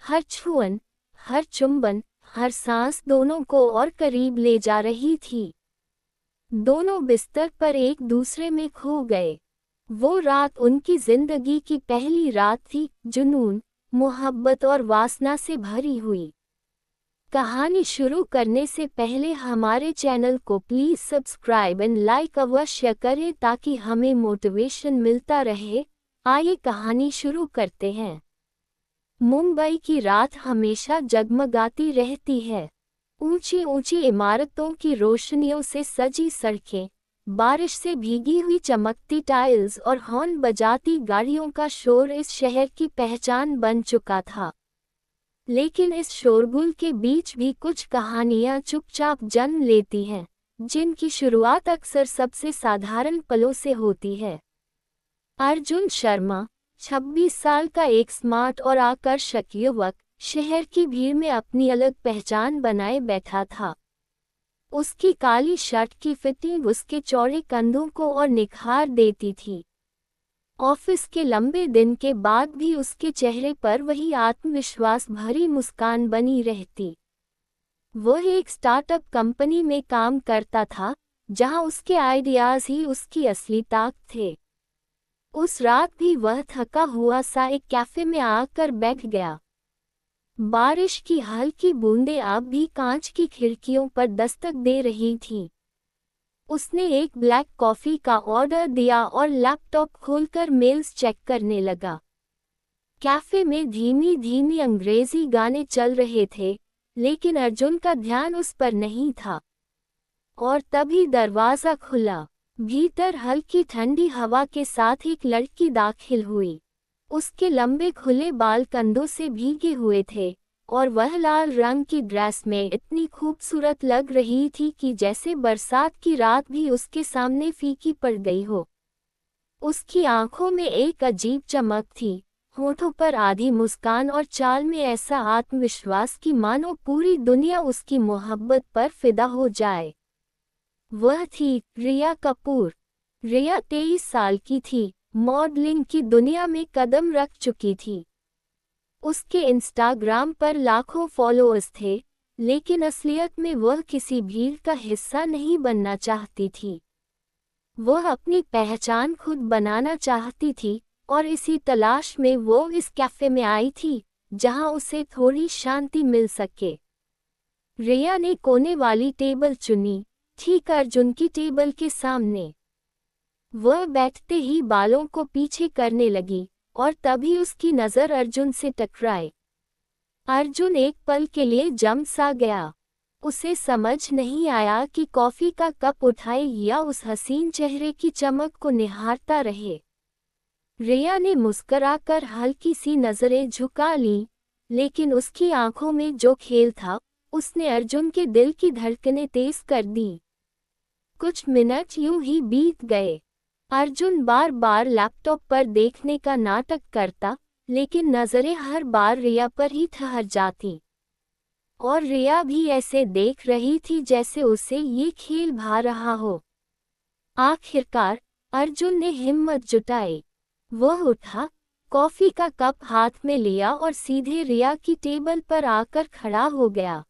हर छुअन, हर चुंबन, हर सांस दोनों को और करीब ले जा रही थी। दोनों बिस्तर पर एक दूसरे में खो गए। वो रात उनकी जिंदगी की पहली रात थी, जुनून, मोहब्बत और वासना से भरी हुई। कहानी शुरू करने से पहले हमारे चैनल को प्लीज सब्सक्राइब एंड लाइक अवश्य करें ताकि हमें मोटिवेशन मिलता रहे। आइए कहानी शुरू करते हैं। मुंबई की रात हमेशा जगमगाती रहती है। ऊंची ऊंची इमारतों की रोशनियों से सजी सड़कें, बारिश से भीगी हुई चमकती टाइल्स और हॉर्न बजाती गाड़ियों का शोर इस शहर की पहचान बन चुका था। लेकिन इस शोरगुल के बीच भी कुछ कहानियां चुपचाप जन्म लेती हैं, जिनकी शुरुआत अक्सर सबसे साधारण पलों से होती है। अर्जुन शर्मा, 26 साल का एक स्मार्ट और आकर्षक युवक, शहर की भीड़ में अपनी अलग पहचान बनाए बैठा था। उसकी काली शर्ट की फिटिंग उसके चौड़े कंधों को और निखार देती थी। ऑफिस के लंबे दिन के बाद भी उसके चेहरे पर वही आत्मविश्वास भरी मुस्कान बनी रहती। वह एक स्टार्टअप कंपनी में काम करता था, जहां उसके आइडियाज ही उसकी असली ताकत थे। उस रात भी वह थका हुआ सा एक कैफे में आकर बैठ गया। बारिश की हल्की बूंदें अब भी कांच की खिड़कियों पर दस्तक दे रही थीं। उसने एक ब्लैक कॉफी का ऑर्डर दिया और लैपटॉप खोलकर मेल्स चेक करने लगा। कैफे में धीमी धीमी अंग्रेजी गाने चल रहे थे, लेकिन अर्जुन का ध्यान उस पर नहीं था। और तभी दरवाज़ा खुला। भीतर हल्की ठंडी हवा के साथ एक लड़की दाखिल हुई। उसके लंबे खुले बाल कंधों से भीगे हुए थे और वह लाल रंग की ड्रेस में इतनी खूबसूरत लग रही थी कि जैसे बरसात की रात भी उसके सामने फीकी पड़ गई हो। उसकी आंखों में एक अजीब चमक थी, होठों पर आधी मुस्कान और चाल में ऐसा आत्मविश्वास कि मानो पूरी दुनिया उसकी मोहब्बत पर फिदा हो जाए। वह थी रिया कपूर। रिया 23 साल की थी, मॉडलिंग की दुनिया में कदम रख चुकी थी। उसके इंस्टाग्राम पर लाखों फॉलोअर्स थे, लेकिन असलियत में वह किसी भीड़ का हिस्सा नहीं बनना चाहती थी। वह अपनी पहचान खुद बनाना चाहती थी और इसी तलाश में वो इस कैफे में आई थी, जहां उसे थोड़ी शांति मिल सके। रिया ने कोने वाली टेबल चुनी, ठीक अर्जुन की टेबल के सामने। वह बैठते ही बालों को पीछे करने लगी और तभी उसकी नज़र अर्जुन से टकराई। अर्जुन एक पल के लिए जम सा गया। उसे समझ नहीं आया कि कॉफ़ी का कप उठाए या उस हसीन चेहरे की चमक को निहारता रहे। रिया ने मुस्कुराकर हल्की सी नज़रें झुका लीं, लेकिन उसकी आंखों में जो खेल था, उसने अर्जुन के दिल की धड़कनें तेज कर दी। कुछ मिनट यूं ही बीत गए। अर्जुन बार बार लैपटॉप पर देखने का नाटक करता, लेकिन नज़रें हर बार रिया पर ही ठहर जाती। और रिया भी ऐसे देख रही थी जैसे उसे ये खेल भा रहा हो। आखिरकार अर्जुन ने हिम्मत जुटाई। वह उठा, कॉफ़ी का कप हाथ में लिया और सीधे रिया की टेबल पर आकर खड़ा हो गया।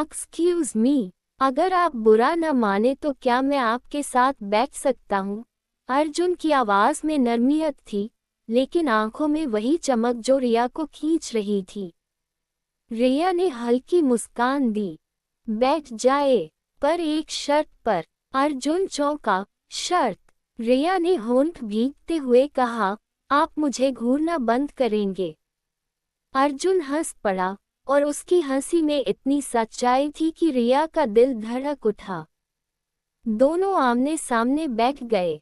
एक्सक्यूज़ मी, अगर आप बुरा न माने तो क्या मैं आपके साथ बैठ सकता हूँ? अर्जुन की आवाज़ में नरमियत थी, लेकिन आंखों में वही चमक जो रिया को खींच रही थी। रिया ने हल्की मुस्कान दी। बैठ जाए, पर एक शर्त पर। अर्जुन चौंका। शर्त? रिया ने होंठ भीगते हुए कहा, आप मुझे घूरना बंद करेंगे? अर्जुन हंस पड़ा, और उसकी हंसी में इतनी सच्चाई थी कि रिया का दिल धड़क उठा। दोनों आमने सामने बैठ गए।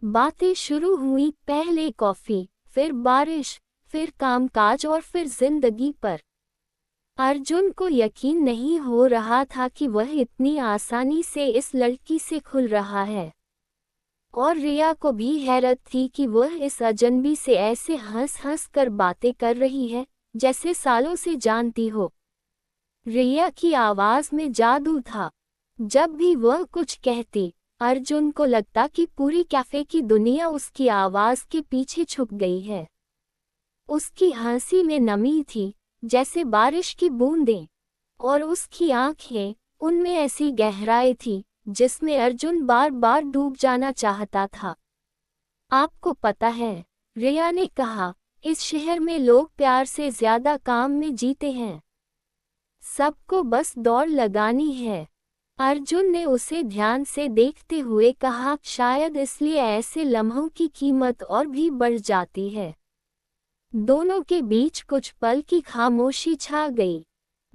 बातें शुरू हुई, पहले कॉफ़ी, फिर बारिश, फिर कामकाज और फिर जिंदगी पर। अर्जुन को यकीन नहीं हो रहा था कि वह इतनी आसानी से इस लड़की से खुल रहा है। और रिया को भी हैरत थी कि वह इस अजनबी से ऐसे हंस हंस कर बातें कर रही है, जैसे सालों से जानती हो। रिया की आवाज़ में जादू था। जब भी वह कुछ कहती, अर्जुन को लगता कि पूरी कैफे की दुनिया उसकी आवाज़ के पीछे छुप गई है। उसकी हंसी में नमी थी, जैसे बारिश की बूंदें, और उसकी आंखें, उनमें ऐसी गहराई थी जिसमें अर्जुन बार बार डूब जाना चाहता था। आपको पता है, रिया ने कहा, इस शहर में लोग प्यार से ज्यादा काम में जीते हैं। सबको बस दौड़ लगानी है। अर्जुन ने उसे ध्यान से देखते हुए कहा, शायद इसलिए ऐसे लम्हों की कीमत और भी बढ़ जाती है। दोनों के बीच कुछ पल की खामोशी छा गई।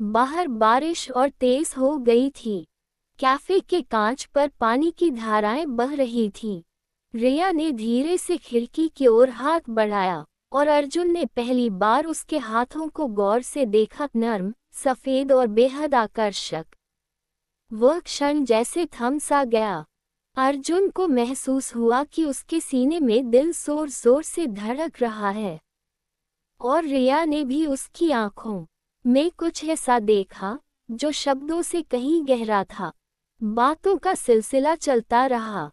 बाहर बारिश और तेज हो गई थी। कैफे के कांच पर पानी की धाराएं बह रही थीं। रिया ने धीरे से खिड़की की ओर हाथ बढ़ाया और अर्जुन ने पहली बार उसके हाथों को गौर से देखा, नर्म, सफेद और बेहद आकर्षक। वह क्षण जैसे थम सा गया। अर्जुन को महसूस हुआ कि उसके सीने में दिल जोर जोर से धड़क रहा है। और रिया ने भी उसकी आंखों में कुछ ऐसा देखा जो शब्दों से कहीं गहरा था। बातों का सिलसिला चलता रहा।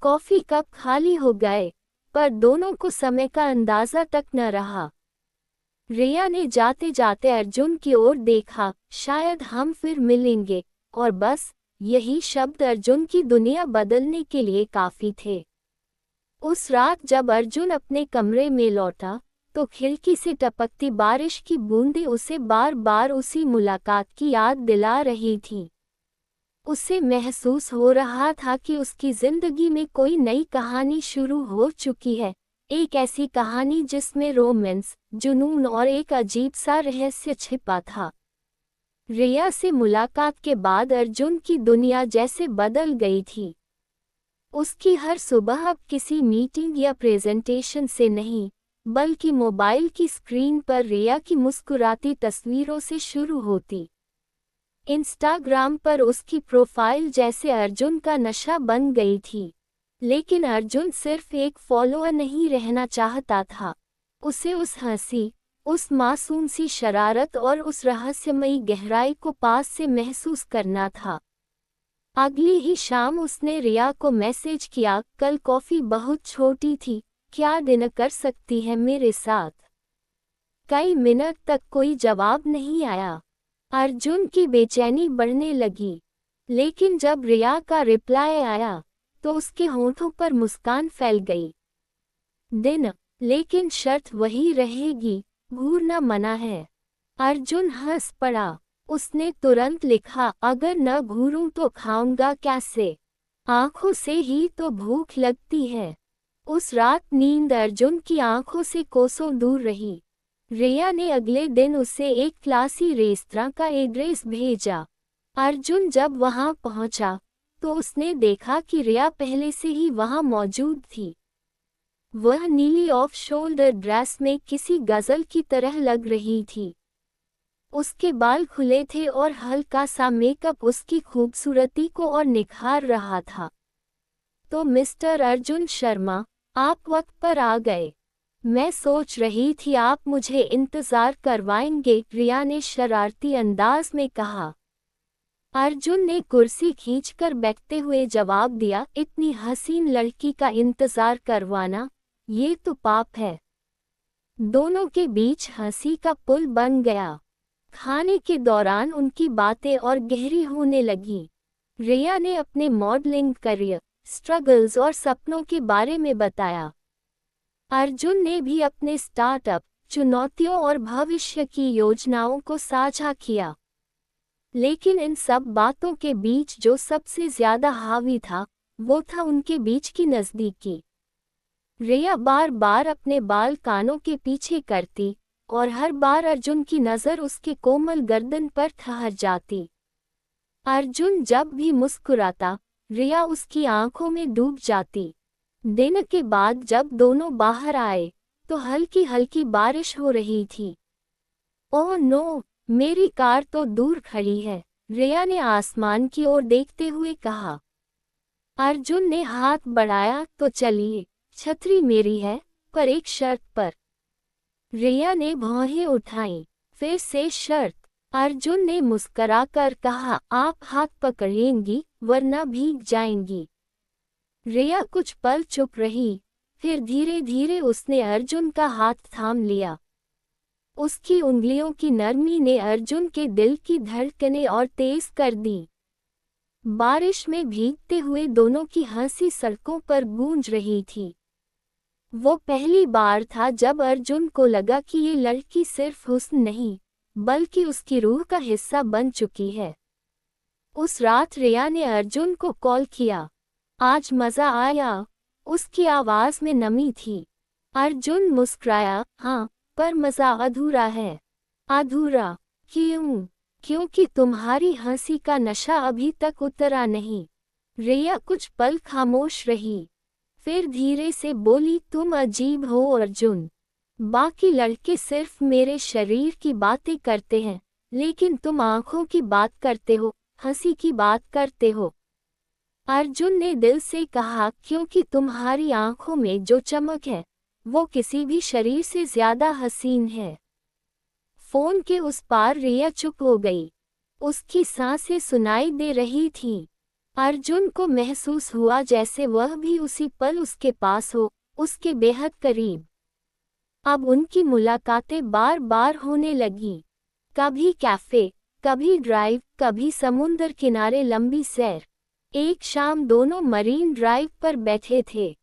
कॉफी कप खाली हो गए, पर दोनों को समय का अंदाजा तक न रहा। रिया ने जाते जाते अर्जुन की ओर देखा, शायद हम फिर मिलेंगे, और बस यही शब्द अर्जुन की दुनिया बदलने के लिए काफी थे। उस रात जब अर्जुन अपने कमरे में लौटा, तो खिड़की से टपकती बारिश की बूंदें उसे बार बार उसी मुलाकात की याद दिला रही थीं। उसे महसूस हो रहा था कि उसकी जिंदगी में कोई नई कहानी शुरू हो चुकी है, एक ऐसी कहानी जिसमें रोमांस, जुनून और एक अजीब सा रहस्य छिपा था। रिया से मुलाकात के बाद अर्जुन की दुनिया जैसे बदल गई थी। उसकी हर सुबह अब किसी मीटिंग या प्रेजेंटेशन से नहीं, बल्कि मोबाइल की स्क्रीन पर रिया की मुस्कुराती तस्वीरों से शुरू होती। इंस्टाग्राम पर उसकी प्रोफाइल जैसे अर्जुन का नशा बन गई थी। लेकिन अर्जुन सिर्फ एक फॉलोअर नहीं रहना चाहता था। उसे उस हंसी, उस मासूम सी शरारत और उस रहस्यमयी गहराई को पास से महसूस करना था। अगली ही शाम उसने रिया को मैसेज किया, कल कॉफी बहुत छोटी थी, क्या डिनर कर सकती है मेरे साथ? कई मिनट तक कोई जवाब नहीं आया। अर्जुन की बेचैनी बढ़ने लगी। लेकिन जब रिया का रिप्लाई आया, तो उसके होठों पर मुस्कान फैल गई। डिनर, लेकिन शर्त वही रहेगी, घूरना मना है। अर्जुन हंस पड़ा। उसने तुरंत लिखा, अगर न घूरूं तो खाऊंगा कैसे? आंखों से ही तो भूख लगती है। उस रात नींद अर्जुन की आंखों से कोसों दूर रही। रिया ने अगले दिन उसे एक क्लासी रेस्तरां का एड्रेस भेजा। अर्जुन जब वहां पहुंचा, तो उसने देखा कि रिया पहले से ही वहां मौजूद थी। वह नीली ऑफ शोल्डर ड्रेस में किसी गजल की तरह लग रही थी। उसके बाल खुले थे और हल्का सा मेकअप उसकी खूबसूरती को और निखार रहा था। तो मिस्टर अर्जुन शर्मा, आप वक्त पर आ गए। मैं सोच रही थी आप मुझे इंतजार करवाएंगे, रिया ने शरारती अंदाज में कहा। अर्जुन ने कुर्सी खींचकर बैठते हुए जवाब दिया, इतनी हसीन लड़की का इंतजार करवाना, ये तो पाप है। दोनों के बीच हंसी का पुल बन गया। खाने के दौरान उनकी बातें और गहरी होने लगी। रिया ने अपने मॉडलिंग करियर, स्ट्रगल्स और सपनों के बारे में बताया। अर्जुन ने भी अपने स्टार्टअप, चुनौतियों और भविष्य की योजनाओं को साझा किया। लेकिन इन सब बातों के बीच जो सबसे ज्यादा हावी था, वो था उनके बीच की नज़दीकी। रिया बार बार अपने बाल कानों के पीछे करती, और हर बार अर्जुन की नज़र उसके कोमल गर्दन पर ठहर जाती। अर्जुन जब भी मुस्कुराता, रिया उसकी आंखों में डूब जाती। दिन के बाद जब दोनों बाहर आए, तो हल्की हल्की बारिश हो रही थी। ओह नो, मेरी कार तो दूर खड़ी है, रिया ने आसमान की ओर देखते हुए कहा। अर्जुन ने हाथ बढ़ाया, तो चलिए, छतरी मेरी है, पर एक शर्त पर। रिया ने भौहें उठाईं। फिर से शर्त? अर्जुन ने मुस्कुराकर कहा, आप हाथ पकड़ेंगी, वरना भीग जाएंगी। रिया कुछ पल चुप रही, फिर धीरे धीरे उसने अर्जुन का हाथ थाम लिया। उसकी उंगलियों की नरमी ने अर्जुन के दिल की धड़कनें और तेज कर दी। बारिश में भीगते हुए दोनों की हंसी सड़कों पर गूंज रही थी। वो पहली बार था जब अर्जुन को लगा कि ये लड़की सिर्फ हुस्न नहीं, बल्कि उसकी रूह का हिस्सा बन चुकी है। उस रात रिया ने अर्जुन को कॉल किया। आज मजा आया, उसकी आवाज में नमी थी। अर्जुन मुस्कुराया, हाँ, पर मजा अधूरा है। अधूरा क्यों? क्योंकि तुम्हारी हंसी का नशा अभी तक उतरा नहीं। रिया कुछ पल खामोश रही, फिर धीरे से बोली, तुम अजीब हो अर्जुन। बाकी लड़के सिर्फ मेरे शरीर की बातें करते हैं, लेकिन तुम आंखों की बात करते हो, हंसी की बात करते हो। अर्जुन ने दिल से कहा, क्योंकि तुम्हारी आंखों में जो चमक है वो किसी भी शरीर से ज्यादा हसीन है। फोन के उस पार रिया चुप हो गई। उसकी सांसें सुनाई दे रही थीं। अर्जुन को महसूस हुआ जैसे वह भी उसी पल उसके पास हो, उसके बेहद करीब। अब उनकी मुलाकातें बार बार होने लगी। कभी कैफे, कभी ड्राइव, कभी समुंदर किनारे लंबी सैर। एक शाम दोनों मरीन ड्राइव पर बैठे थे।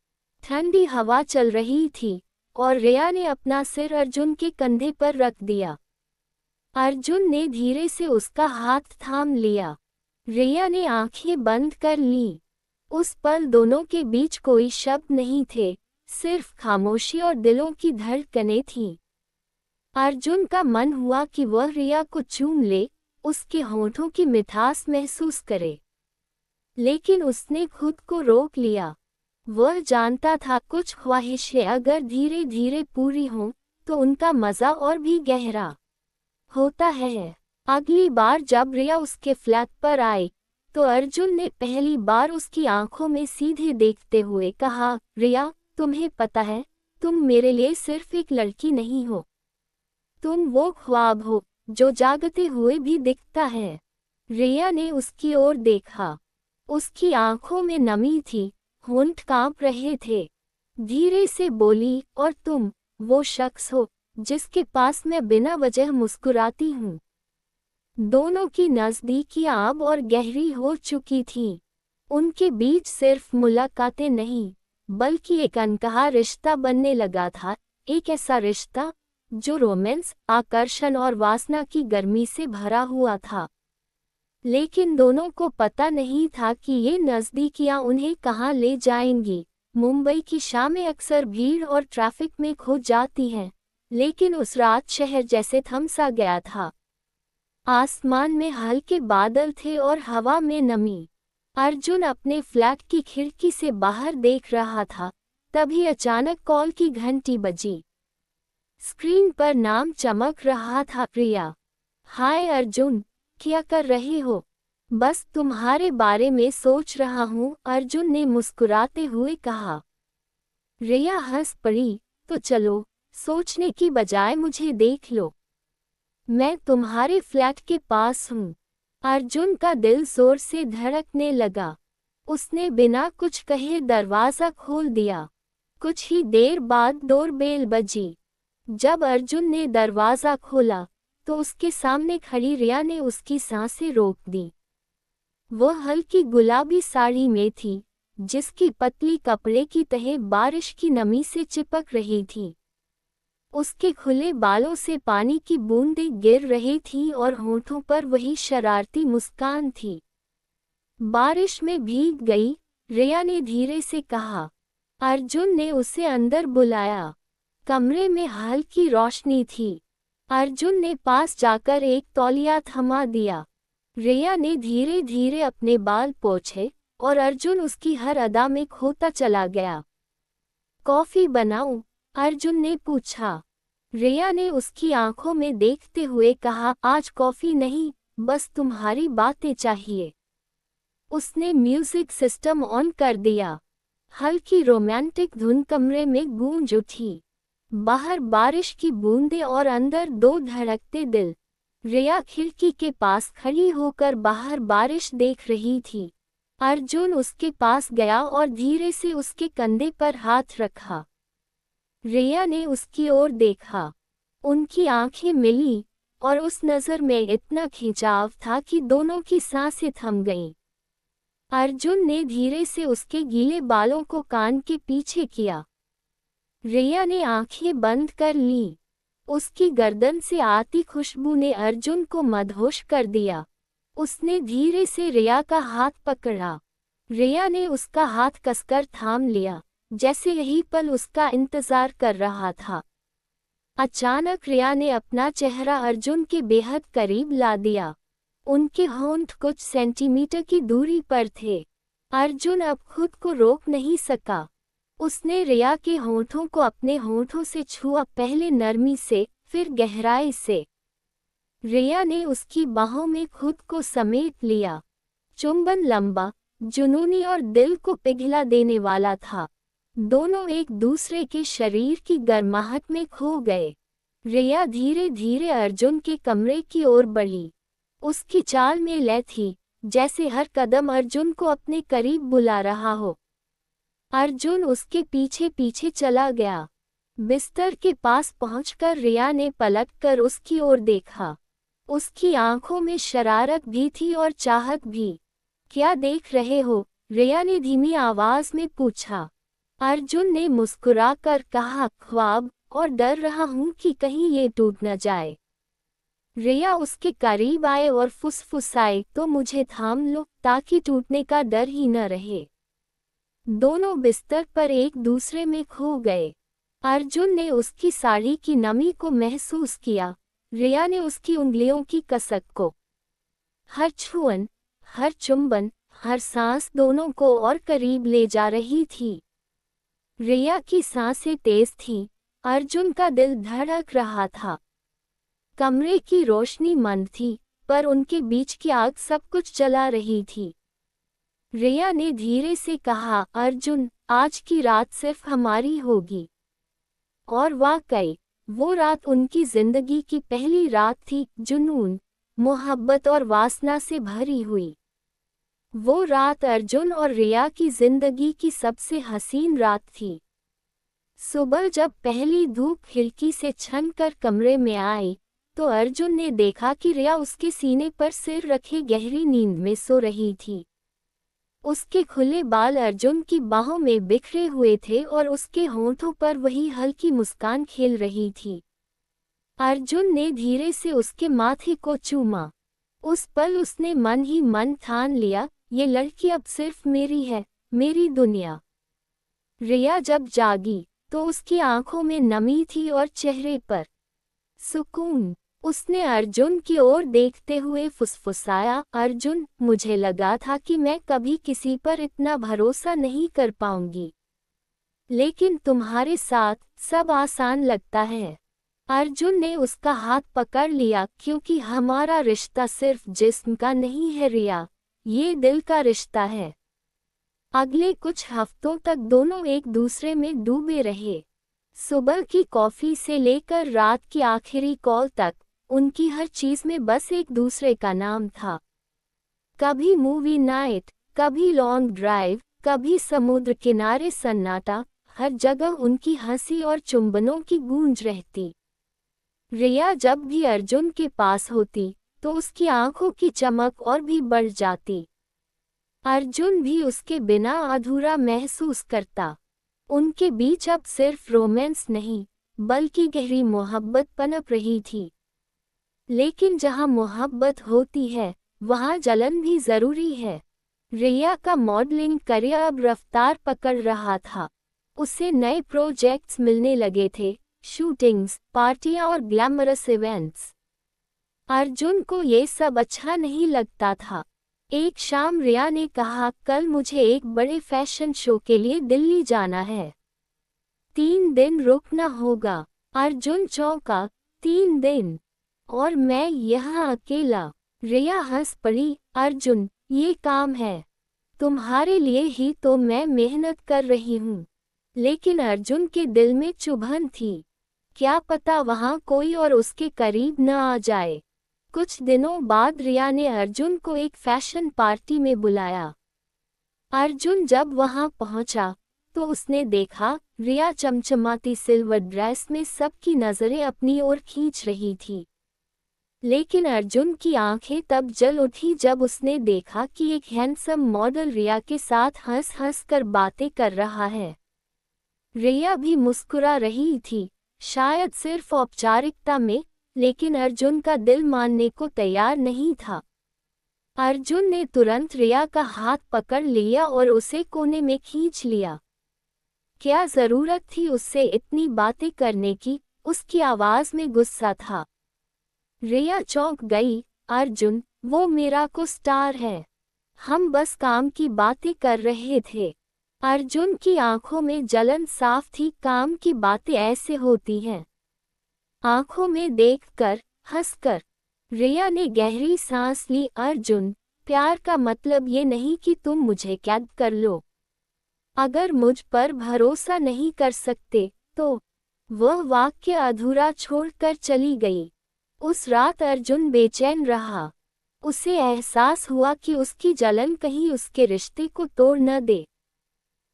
ठंडी हवा चल रही थी और रिया ने अपना सिर अर्जुन के कंधे पर रख दिया। अर्जुन ने धीरे से उसका हाथ थाम लिया। रिया ने आंखें बंद कर लीं। उस पल दोनों के बीच कोई शब्द नहीं थे, सिर्फ खामोशी और दिलों की धड़कनें थीं। अर्जुन का मन हुआ कि वह रिया को चूम ले, उसके होठों की मिठास महसूस करे, लेकिन उसने खुद को रोक लिया। वह जानता था कुछ ख्वाहिशें अगर धीरे धीरे पूरी हों तो उनका मज़ा और भी गहरा होता है। अगली बार जब रिया उसके फ्लैट पर आई तो अर्जुन ने पहली बार उसकी आंखों में सीधे देखते हुए कहा, रिया, तुम्हें पता है, तुम मेरे लिए सिर्फ एक लड़की नहीं हो, तुम वो ख्वाब हो जो जागते हुए भी दिखता है। रिया ने उसकी ओर देखा। उसकी आंखों में नमी थी, होंठ कांप रहे थे। धीरे से बोली, और तुम वो शख्स हो जिसके पास मैं बिना वजह मुस्कुराती हूँ। दोनों की नज़दीकियां अब और गहरी हो चुकी थीं। उनके बीच सिर्फ मुलाकातें नहीं, बल्कि एक अनकहा रिश्ता बनने लगा था। एक ऐसा रिश्ता जो रोमांस, आकर्षण और वासना की गर्मी से भरा हुआ था। लेकिन दोनों को पता नहीं था कि ये नज़दीकियां उन्हें कहाँ ले जाएंगी। मुंबई की शामें अक्सर भीड़ और ट्रैफिक में खो जाती हैं, लेकिन उस रात शहर जैसे थम सा गया था। आसमान में हल्के बादल थे और हवा में नमी। अर्जुन अपने फ्लैट की खिड़की से बाहर देख रहा था, तभी अचानक कॉल की घंटी बजी। स्क्रीन पर नाम चमक रहा था, प्रिया। हाय अर्जुन, क्या कर रहे हो? बस तुम्हारे बारे में सोच रहा हूँ, अर्जुन ने मुस्कुराते हुए कहा। रिया हंस पड़ी, तो चलो, सोचने की बजाय मुझे देख लो, मैं तुम्हारे फ्लैट के पास हूँ। अर्जुन का दिल जोर से धड़कने लगा। उसने बिना कुछ कहे दरवाज़ा खोल दिया। कुछ ही देर बाद डोरबेल बजी। जब अर्जुन ने दरवाज़ा खोला तो उसके सामने खड़ी रिया ने उसकी सांसें रोक दी। वह हल्की गुलाबी साड़ी में थी, जिसकी पतली कपड़े की तह बारिश की नमी से चिपक रही थी। उसके खुले बालों से पानी की बूंदें गिर रही थीं और होठों पर वही शरारती मुस्कान थी। बारिश में भीग गई, रिया ने धीरे से कहा। अर्जुन ने उसे अंदर बुलाया। कमरे में हल्की रोशनी थी। अर्जुन ने पास जाकर एक तौलिया थमा दिया। रिया ने धीरे धीरे अपने बाल पोंछे और अर्जुन उसकी हर अदा में खोता चला गया। कॉफी बनाऊं? अर्जुन ने पूछा। रिया ने उसकी आंखों में देखते हुए कहा, आज कॉफी नहीं, बस तुम्हारी बातें चाहिए। उसने म्यूजिक सिस्टम ऑन कर दिया। हल्की रोमांटिक धुन कमरे में गूंज उठी। बाहर बारिश की बूंदें और अंदर दो धड़कते दिल। रिया खिड़की के पास खड़ी होकर बाहर बारिश देख रही थी। अर्जुन उसके पास गया और धीरे से उसके कंधे पर हाथ रखा। रिया ने उसकी ओर देखा। उनकी आंखें मिली और उस नजर में इतना खिंचाव था कि दोनों की सांसें थम गईं। अर्जुन ने धीरे से उसके गीले बालों को कान के पीछे किया। रिया ने आंखें बंद कर ली। उसकी गर्दन से आती खुशबू ने अर्जुन को मदहोश कर दिया। उसने धीरे से रिया का हाथ पकड़ा। रिया ने उसका हाथ कसकर थाम लिया, जैसे यही पल उसका इंतजार कर रहा था। अचानक रिया ने अपना चेहरा अर्जुन के बेहद करीब ला दिया। उनके होंठ कुछ सेंटीमीटर की दूरी पर थे। अर्जुन अब खुद को रोक नहीं सका। उसने रिया के होंठों को अपने होंठों से छुआ, पहले नरमी से, फिर गहराई से। रिया ने उसकी बाहों में खुद को समेट लिया। चुंबन लंबा, जुनूनी और दिल को पिघला देने वाला था। दोनों एक दूसरे के शरीर की गर्माहट में खो गए। रिया धीरे धीरे अर्जुन के कमरे की ओर बढ़ी। उसकी चाल में लय थी, जैसे हर कदम अर्जुन को अपने करीब बुला रहा हो। अर्जुन उसके पीछे पीछे चला गया। बिस्तर के पास पहुंचकर रिया ने पलटकर उसकी ओर देखा। उसकी आंखों में शरारत भी थी और चाहत भी। क्या देख रहे हो? रिया ने धीमी आवाज में पूछा। अर्जुन ने मुस्कुराकर कहा, ख्वाब, और डर रहा हूं कि कहीं ये टूट न जाए। रिया उसके करीब आए और फुसफुसाए, तो मुझे थाम लो ताकि टूटने का डर ही न रहे। दोनों बिस्तर पर एक दूसरे में खो गए। अर्जुन ने उसकी साड़ी की नमी को महसूस किया। रिया ने उसकी उंगलियों की कसक को। हर छुअन, हर चुंबन, हर सांस दोनों को और करीब ले जा रही थी। रिया की सांसें तेज थीं, अर्जुन का दिल धड़क रहा था। कमरे की रोशनी मंद थी, पर उनके बीच की आग सब कुछ जला रही थी। रिया ने धीरे से कहा, अर्जुन, आज की रात सिर्फ हमारी होगी। और वाकई, वो रात उनकी जिंदगी की पहली रात थी, जुनून, मोहब्बत और वासना से भरी हुई। वो रात अर्जुन और रिया की जिंदगी की सबसे हसीन रात थी। सुबह जब पहली धूप खिड़की से छनकर कमरे में आई, तो अर्जुन ने देखा कि रिया उसके सीने पर सिर रखे गहरी नींद में सो रही थी। उसके खुले बाल अर्जुन की बाहों में बिखरे हुए थे और उसके होंठों पर वही हल्की मुस्कान खेल रही थी। अर्जुन ने धीरे से उसके माथे को चूमा। उस पल उसने मन ही मन ठान लिया, ये लड़की अब सिर्फ मेरी है, मेरी दुनिया। रिया जब जागी, तो उसकी आंखों में नमी थी और चेहरे पर सुकून। उसने अर्जुन की ओर देखते हुए फुसफुसाया, अर्जुन, मुझे लगा था कि मैं कभी किसी पर इतना भरोसा नहीं कर पाऊंगी, लेकिन तुम्हारे साथ सब आसान लगता है। अर्जुन ने उसका हाथ पकड़ लिया, क्योंकि हमारा रिश्ता सिर्फ जिस्म का नहीं है रिया, ये दिल का रिश्ता है। अगले कुछ हफ्तों तक दोनों एक दूसरे में डूबे रहे। सुबह की कॉफी से लेकर रात की आखिरी कॉल तक, उनकी हर चीज में बस एक दूसरे का नाम था। कभी मूवी नाइट, कभी लॉन्ग ड्राइव, कभी समुद्र किनारे सन्नाटा, हर जगह उनकी हंसी और चुंबनों की गूंज रहती। रिया जब भी अर्जुन के पास होती, तो उसकी आंखों की चमक और भी बढ़ जाती। अर्जुन भी उसके बिना अधूरा महसूस करता। उनके बीच अब सिर्फ रोमांस नहीं, बल्कि गहरी मोहब्बत पनप रही थी। लेकिन जहां मोहब्बत होती है, वहां जलन भी जरूरी है। रिया का मॉडलिंग करियर अब रफ्तार पकड़ रहा था। उसे नए प्रोजेक्ट्स मिलने लगे थे, शूटिंग्स, पार्टियां और ग्लैमरस इवेंट्स। अर्जुन को ये सब अच्छा नहीं लगता था। एक शाम रिया ने कहा, कल मुझे एक बड़े फैशन शो के लिए दिल्ली जाना है। 3 दिन रुकना होगा। अर्जुन चौंका, 3 दिन? और मैं यहाँ अकेला? रिया हंस पड़ी, अर्जुन, ये काम है। तुम्हारे लिए ही तो मैं मेहनत कर रही हूँ। लेकिन अर्जुन के दिल में चुभन थी। क्या पता वहाँ कोई और उसके करीब न आ जाए। कुछ दिनों बाद रिया ने अर्जुन को एक फैशन पार्टी में बुलाया। अर्जुन जब वहां पहुंचा, तो उसने देखा रिया चमचमाती सिल्वर ड्रेस में सबकी नजरें अपनी ओर खींच रही थी। लेकिन अर्जुन की आंखें तब जल उठी जब उसने देखा कि एक हैंडसम मॉडल रिया के साथ हंस हंस कर बातें कर रहा है। रिया भी मुस्कुरा रही थी, शायद सिर्फ औपचारिकता में, लेकिन अर्जुन का दिल मानने को तैयार नहीं था। अर्जुन ने तुरंत रिया का हाथ पकड़ लिया और उसे कोने में खींच लिया। क्या जरूरत थी उससे इतनी बातें करने की? उसकी आवाज में गुस्सा था। रिया चौंक गई। अर्जुन, वो मेरा को स्टार है। हम बस काम की बातें कर रहे थे। अर्जुन की आंखों में जलन साफ थी। काम की बातें ऐसे होती हैं। आंखों में देखकर, हंसकर। रिया ने गहरी सांस ली। अर्जुन, प्यार का मतलब ये नहीं कि तुम मुझे कैद कर लो। अगर मुझ पर भरोसा नहीं कर सकते तो। वह वाक्य अधूरा छोड़कर चली गई। उस रात अर्जुन बेचैन रहा। उसे एहसास हुआ कि उसकी जलन कहीं उसके रिश्ते को तोड़ न दे।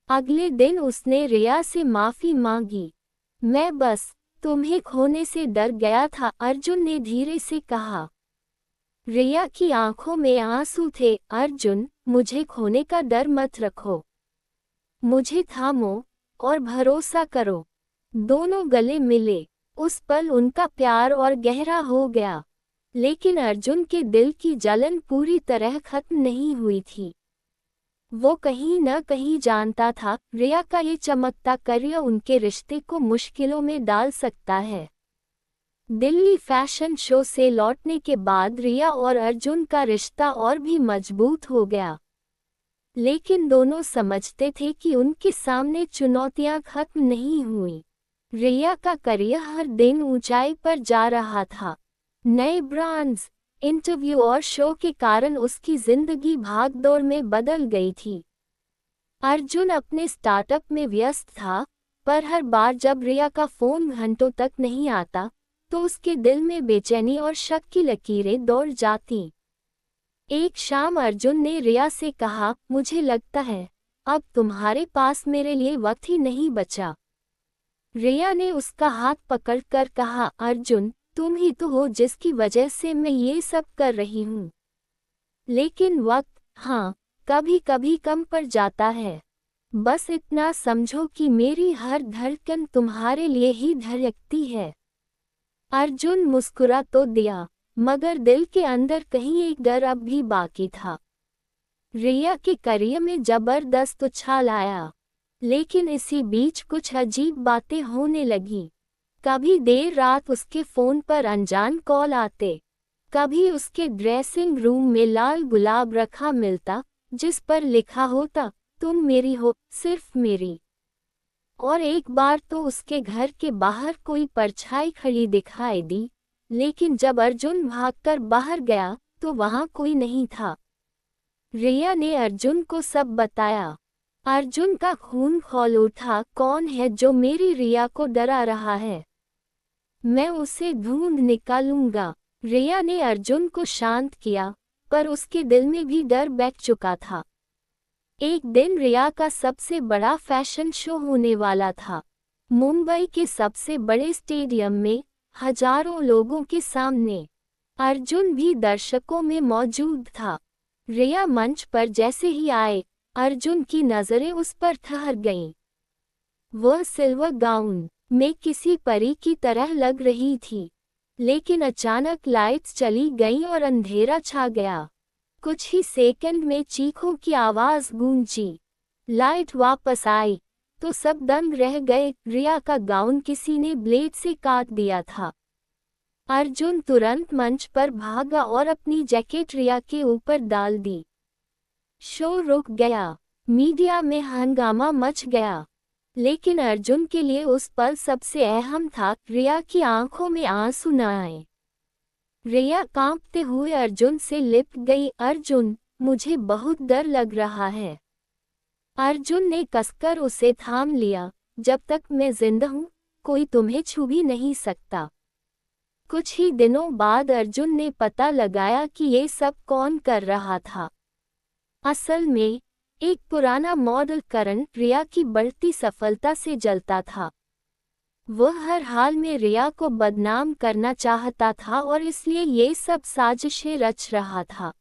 अगले दिन उसने रिया से माफी मांगी। मैं बस तुम्हें खोने से डर गया था, अर्जुन ने धीरे से कहा। रिया की आंखों में आंसू थे। अर्जुन, मुझे खोने का डर मत रखो। मुझे थामो और भरोसा करो। दोनों गले मिले। उस पल उनका प्यार और गहरा हो गया। लेकिन अर्जुन के दिल की जलन पूरी तरह खत्म नहीं हुई थी। वो कहीं न कहीं जानता था, रिया का ये चमकता करियर उनके रिश्ते को मुश्किलों में डाल सकता है। दिल्ली फैशन शो से लौटने के बाद रिया और अर्जुन का रिश्ता और भी मजबूत हो गया। लेकिन दोनों समझते थे कि उनके सामने चुनौतियां खत्म नहीं हुई। रिया का करियर हर दिन ऊंचाई पर जा रहा था। नए ब्रांड्स, इंटरव्यू और शो के कारण उसकी जिंदगी भागदौड़ में बदल गई थी। अर्जुन अपने स्टार्टअप में व्यस्त था, पर हर बार जब रिया का फोन घंटों तक नहीं आता, तो उसके दिल में बेचैनी और शक की लकीरें दौड़ जाती। एक शाम अर्जुन ने रिया से कहा, मुझे लगता है अब तुम्हारे पास मेरे लिए वक्त ही नहीं बचा। रिया ने उसका हाथ पकड़कर कहा, अर्जुन, तुम ही तो हो जिसकी वजह से मैं ये सब कर रही हूँ। लेकिन वक्त, हाँ, कभी कभी कम पड़ जाता है। बस इतना समझो कि मेरी हर धड़कन तुम्हारे लिए ही धड़कती है। अर्जुन मुस्कुरा तो दिया, मगर दिल के अंदर कहीं एक डर अब भी बाकी था। रिया के करियर में जबरदस्त उछाल आया, लेकिन इसी बीच कुछ अजीब बातें होने लगी। कभी देर रात उसके फोन पर अनजान कॉल आते, कभी उसके ड्रेसिंग रूम में लाल गुलाब रखा मिलता, जिस पर लिखा होता, तुम मेरी हो, सिर्फ मेरी। और एक बार तो उसके घर के बाहर कोई परछाई खड़ी दिखाई दी, लेकिन जब अर्जुन भागकर बाहर गया तो वहां कोई नहीं था। रिया ने अर्जुन को सब बताया। अर्जुन का खून खौल उठा। कौन है जो मेरी रिया को डरा रहा है? मैं उसे ढूंढ निकालूंगा। रिया ने अर्जुन को शांत किया, पर उसके दिल में भी डर बैठ चुका था। एक दिन रिया का सबसे बड़ा फैशन शो होने वाला था। मुंबई के सबसे बड़े स्टेडियम में, हजारों लोगों के सामने। अर्जुन भी दर्शकों में मौजूद था। रिया मंच पर जैसे ही आए, अर्जुन की नजरें उस पर ठहर गईं। वह सिल्वर गाउन में किसी परी की तरह लग रही थी। लेकिन अचानक लाइट्स चली गईं और अंधेरा छा गया। कुछ ही सेकंड में चीखों की आवाज गूंजी। लाइट वापस आई तो सब दंग रह गए। रिया का गाउन किसी ने ब्लेड से काट दिया था। अर्जुन तुरंत मंच पर भागा और अपनी जैकेट रिया के ऊपर डाल दी। शो रुक गया। मीडिया में हंगामा मच गया। लेकिन अर्जुन के लिए उस पल सबसे अहम था, रिया की आंखों में आंसू न आए। रिया कांपते हुए अर्जुन से लिपट गई। अर्जुन, मुझे बहुत डर लग रहा है। अर्जुन ने कसकर उसे थाम लिया। जब तक मैं जिंदा हूँ, कोई तुम्हें छू भी नहीं सकता। कुछ ही दिनों बाद अर्जुन ने पता लगाया कि ये सब कौन कर रहा था। असल में एक पुराना मॉडल करण रिया की बढ़ती सफलता से जलता था। वह हर हाल में रिया को बदनाम करना चाहता था और इसलिए ये सब साजिशें रच रहा था।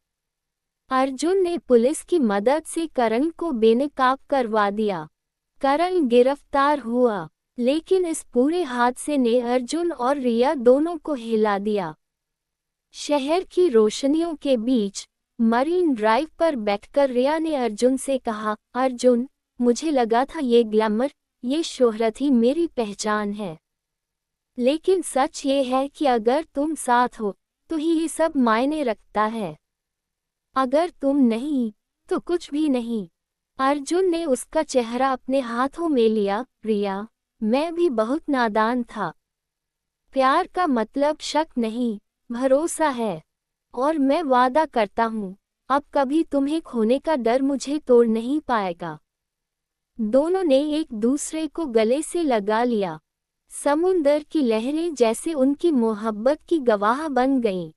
अर्जुन ने पुलिस की मदद से करण को बेनकाब करवा दिया। करण गिरफ्तार हुआ, लेकिन इस पूरे हादसे ने अर्जुन और रिया दोनों को हिला दिया। शहर की रोशनियों के बीच मरीन ड्राइव पर बैठकर रिया ने अर्जुन से कहा, अर्जुन, मुझे लगा था ये ग्लैमर, ये शोहरत ही मेरी पहचान है। लेकिन सच ये है कि अगर तुम साथ हो तो ही ये सब मायने रखता है। अगर तुम नहीं तो कुछ भी नहीं। अर्जुन ने उसका चेहरा अपने हाथों में लिया। रिया, मैं भी बहुत नादान था। प्यार का मतलब शक नहीं, भरोसा है। और मैं वादा करता हूँ, अब कभी तुम्हें खोने का डर मुझे तोड़ नहीं पाएगा। दोनों ने एक दूसरे को गले से लगा लिया। समुंदर की लहरें जैसे उनकी मोहब्बत की गवाह बन गईं।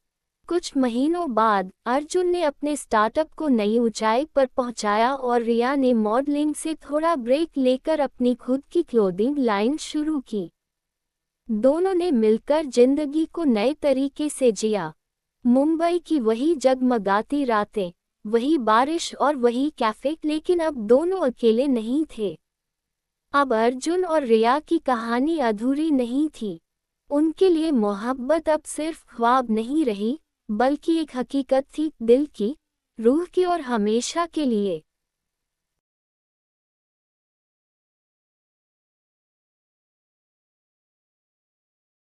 कुछ महीनों बाद अर्जुन ने अपने स्टार्टअप को नई ऊंचाई पर पहुंचाया और रिया ने मॉडलिंग से थोड़ा ब्रेक लेकर अपनी खुद की क्लोथिंग लाइन शुरू की। दोनों ने मिलकर जिंदगी को नए तरीके से जिया। मुंबई की वही जगमगाती रातें, वही बारिश और वही कैफे, लेकिन अब दोनों अकेले नहीं थे। अब अर्जुन और रिया की कहानी अधूरी नहीं थी। उनके लिए मोहब्बत अब सिर्फ ख्वाब नहीं रही, बल्कि एक हकीकत थी, दिल की, रूह की और हमेशा के लिए।